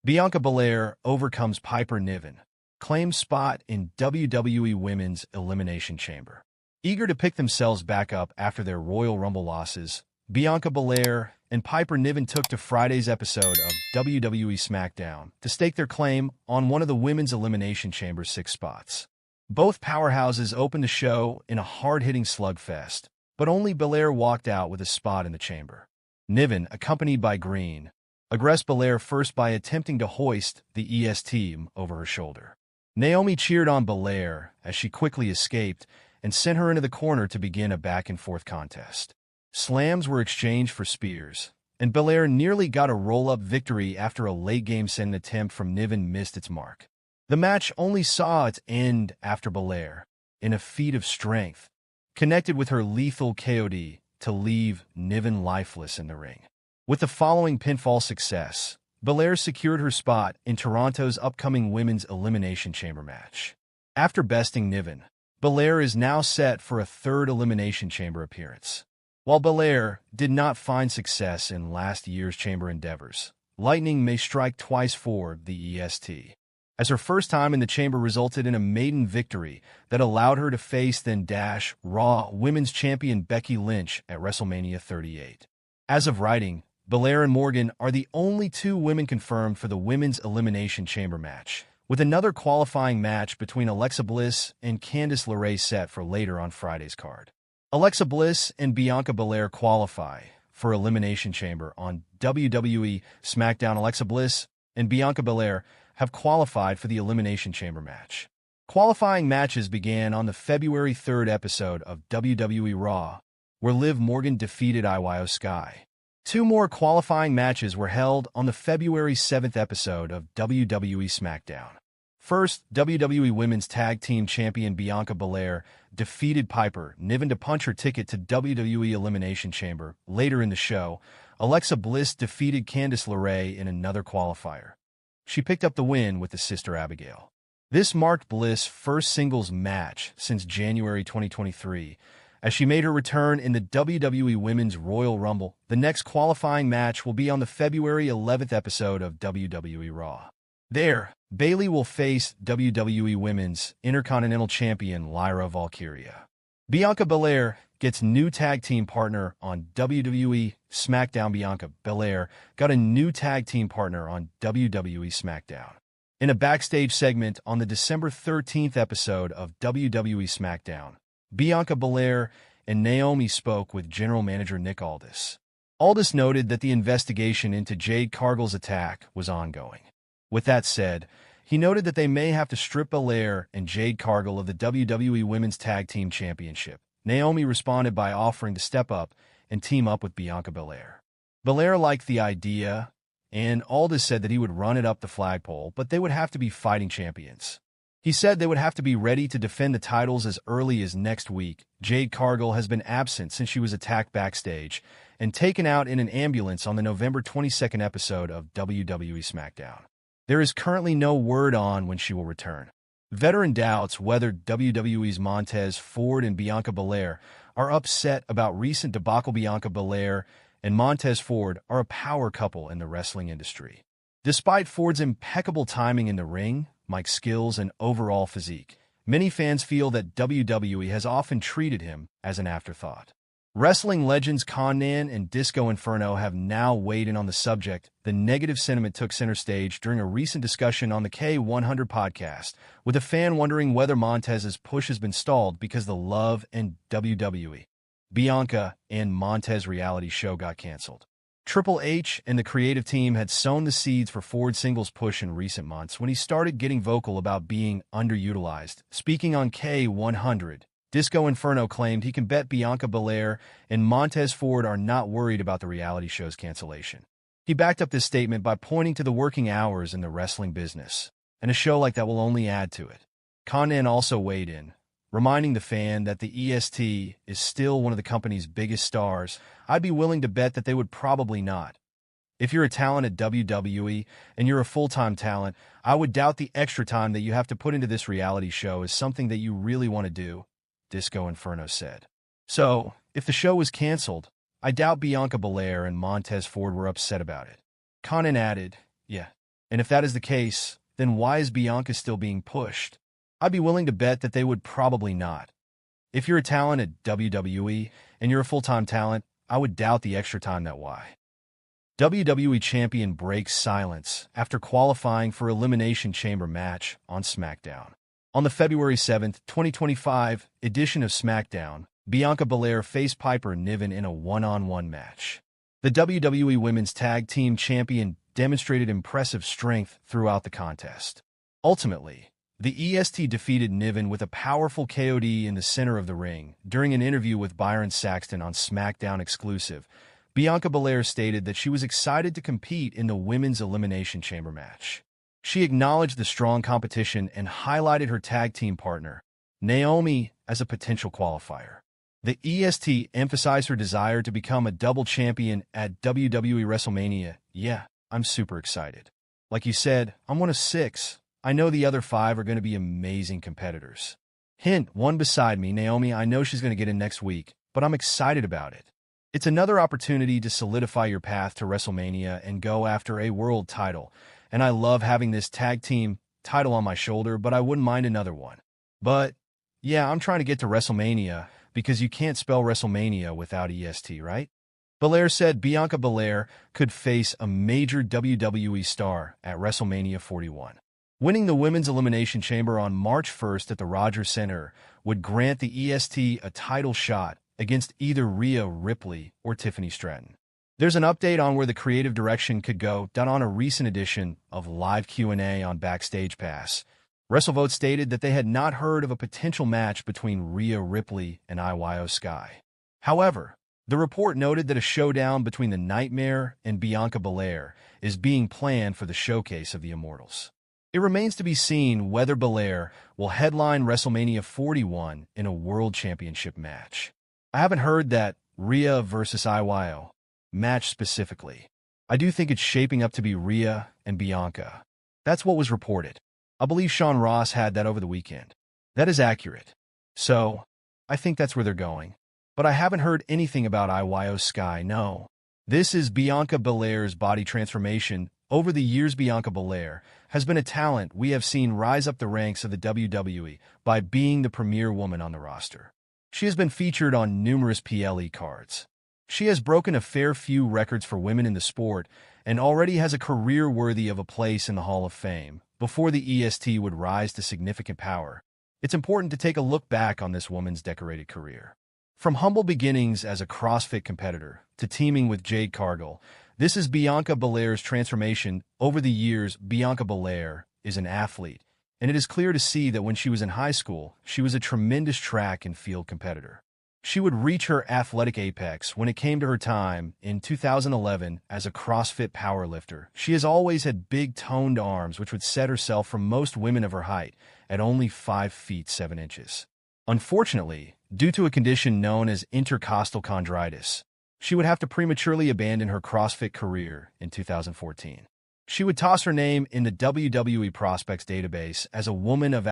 Bianca Belair overcomes Piper Niven, claims spot in WWE Women's Elimination Chamber. Eager to pick themselves back up after their Royal Rumble losses, Bianca Belair and Piper Niven took to Friday's episode of WWE SmackDown to stake their claim on one of the Women's Elimination Chamber's 6 spots. Both powerhouses opened the show in a hard-hitting slugfest, but only Belair walked out with a spot in the chamber. Niven, accompanied by Green, aggressed Belair first by attempting to hoist the EST over her shoulder. Naomi cheered on Belair as she quickly escaped and sent her into the corner to begin a back-and-forth contest. Slams were exchanged for spears, and Belair nearly got a roll-up victory after a late-game send attempt from Niven missed its mark. The match only saw its end after Belair, in a feat of strength, connected with her lethal KOD to leave Niven lifeless in the ring. With the following pinfall success, Belair secured her spot in Toronto's upcoming Women's Elimination Chamber match. After besting Niven, Belair is now set for a 3rd Elimination Chamber appearance. While Belair did not find success in last year's chamber endeavors, lightning may strike twice for the EST, as her first time in the chamber resulted in a maiden victory that allowed her to face then-Raw Women's Champion Becky Lynch at WrestleMania 38. As of writing, Belair and Morgan are the only 2 women confirmed for the Women's Elimination Chamber match, with another qualifying match between Alexa Bliss and Candice LeRae set for later on Friday's card. Alexa Bliss and Bianca Belair qualify for Elimination Chamber on WWE SmackDown. Alexa Bliss and Bianca Belair have qualified for the Elimination Chamber match. Qualifying matches began on the February 3rd episode of WWE Raw, where Liv Morgan defeated Io Sky. 2 more qualifying matches were held on the February 7th episode of WWE SmackDown. First, WWE Women's Tag Team Champion Bianca Belair defeated Piper Niven to punch her ticket to WWE Elimination Chamber. Later in the show, Alexa Bliss defeated Candice LeRae in another qualifier. She picked up the win with the Sister Abigail. This marked Bliss' first singles match since January 2023, as she made her return in the WWE Women's Royal Rumble. The next qualifying match will be on the February 11th episode of WWE Raw. There, Bayley will face WWE Women's Intercontinental Champion Lyra Valkyria. Bianca Belair gets new tag team partner on WWE SmackDown. Bianca Belair got a new tag team partner on WWE SmackDown. In a backstage segment on the December 13th episode of WWE SmackDown, Bianca Belair and Naomi spoke with General Manager Nick Aldis. Aldis noted that the investigation into Jade Cargill's attack was ongoing. With that said, he noted that they may have to strip Belair and Jade Cargill of the WWE Women's Tag Team Championship. Naomi responded by offering to step up and team up with Bianca Belair. Belair liked the idea, and Aldis said that he would run it up the flagpole, but they would have to be fighting champions. He said they would have to be ready to defend the titles as early as next week. Jade Cargill has been absent since she was attacked backstage and taken out in an ambulance on the November 22nd episode of WWE SmackDown. There is currently no word on when she will return. Veteran doubts whether WWE's Montez Ford and Bianca Belair are upset about recent debacle. Bianca Belair and Montez Ford are a power couple in the wrestling industry. Despite Ford's impeccable timing in the ring, mic skills, and overall physique, many fans feel that WWE has often treated him as an afterthought. Wrestling legends Konnan and Disco Inferno have now weighed in on the subject. The negative sentiment took center stage during a recent discussion on the K100 podcast, with a fan wondering whether Montez's push has been stalled because the Love and WWE, Bianca and Montez reality show got canceled. Triple H and the creative team had sown the seeds for Ford's singles push in recent months when he started getting vocal about being underutilized. Speaking on K100, Disco Inferno claimed he can bet Bianca Belair and Montez Ford are not worried about the reality show's cancellation. He backed up this statement by pointing to the working hours in the wrestling business, and a show like that will only add to it. Konnan also weighed in, reminding the fan that the EST is still one of the company's biggest stars. I'd be willing to bet that they would probably not. If you're a talent at WWE and you're a full-time talent, I would doubt the extra time that you have to put into this reality show is something that you really want to do, Disco Inferno said. So, if the show was canceled, I doubt Bianca Belair and Montez Ford were upset about it. Konnan added, yeah, And if that is the case, then why is Bianca still being pushed? I'd be willing to bet that they would probably not. If you're a talent at WWE and you're a full-time talent, I would doubt the extra time that why. WWE Champion breaks silence after qualifying for Elimination Chamber match on SmackDown. On the February 7, 2025 edition of SmackDown, Bianca Belair faced Piper Niven in a one-on-one match. The WWE Women's Tag Team Champion demonstrated impressive strength throughout the contest. Ultimately, the EST defeated Niven with a powerful KOD in the center of the ring. During an interview with Byron Saxton on SmackDown Exclusive, Bianca Belair stated that she was excited to compete in the Women's Elimination Chamber match. She acknowledged the strong competition and highlighted her tag team partner, Naomi, as a potential qualifier. The EST emphasized her desire to become a double champion at WWE WrestleMania. Yeah, I'm super excited. Like you said, I'm one of 6. I know the other 5 are going to be amazing competitors. Hint, one beside me, Naomi, I know she's going to get in next week, but I'm excited about it. It's another opportunity to solidify your path to WrestleMania and go after a world title. And I love having this tag team title on my shoulder, but I wouldn't mind another one. But, yeah, I'm trying to get to WrestleMania because you can't spell WrestleMania without EST, right? Belair said Bianca Belair could face a major WWE star at WrestleMania 41. Winning the Women's Elimination Chamber on March 1st at the Rogers Center would grant the EST a title shot against either Rhea Ripley or Tiffany Stratton. There's an update on where the creative direction could go done on a recent edition of Live Q&A on Backstage Pass. WrestleVote stated that they had not heard of a potential match between Rhea Ripley and Io Sky. However, the report noted that a showdown between the Nightmare and Bianca Belair is being planned for the Showcase of the Immortals. It remains to be seen whether Belair will headline WrestleMania 41 in a World Championship match. I haven't heard that Rhea versus Io match specifically. I do think it's shaping up to be Rhea and Bianca. That's what was reported. I believe Sean Ross had that over the weekend. That is accurate. So, I think that's where they're going. But I haven't heard anything about Io Sky, no. This is Bianca Belair's body transformation. Over the years, Bianca Belair has been a talent we have seen rise up the ranks of the WWE by being the premier woman on the roster. She has been featured on numerous PLE cards. She has broken a fair few records for women in the sport and already has a career worthy of a place in the Hall of Fame. Before the EST would rise to significant power, it's important to take a look back on this woman's decorated career. From humble beginnings as a CrossFit competitor to teaming with Jade Cargill, this is Bianca Belair's transformation. Over the years, Bianca Belair is an athlete, and it is clear to see that when she was in high school, she was a tremendous track and field competitor. She would reach her athletic apex when it came to her time in 2011 as a CrossFit powerlifter. She has always had big toned arms which would set herself from most women of her height at only 5 feet 7 inches. Unfortunately, due to a condition known as intercostal chondritis, she would have to prematurely abandon her CrossFit career in 2014. She would toss her name in the WWE prospects database as a woman of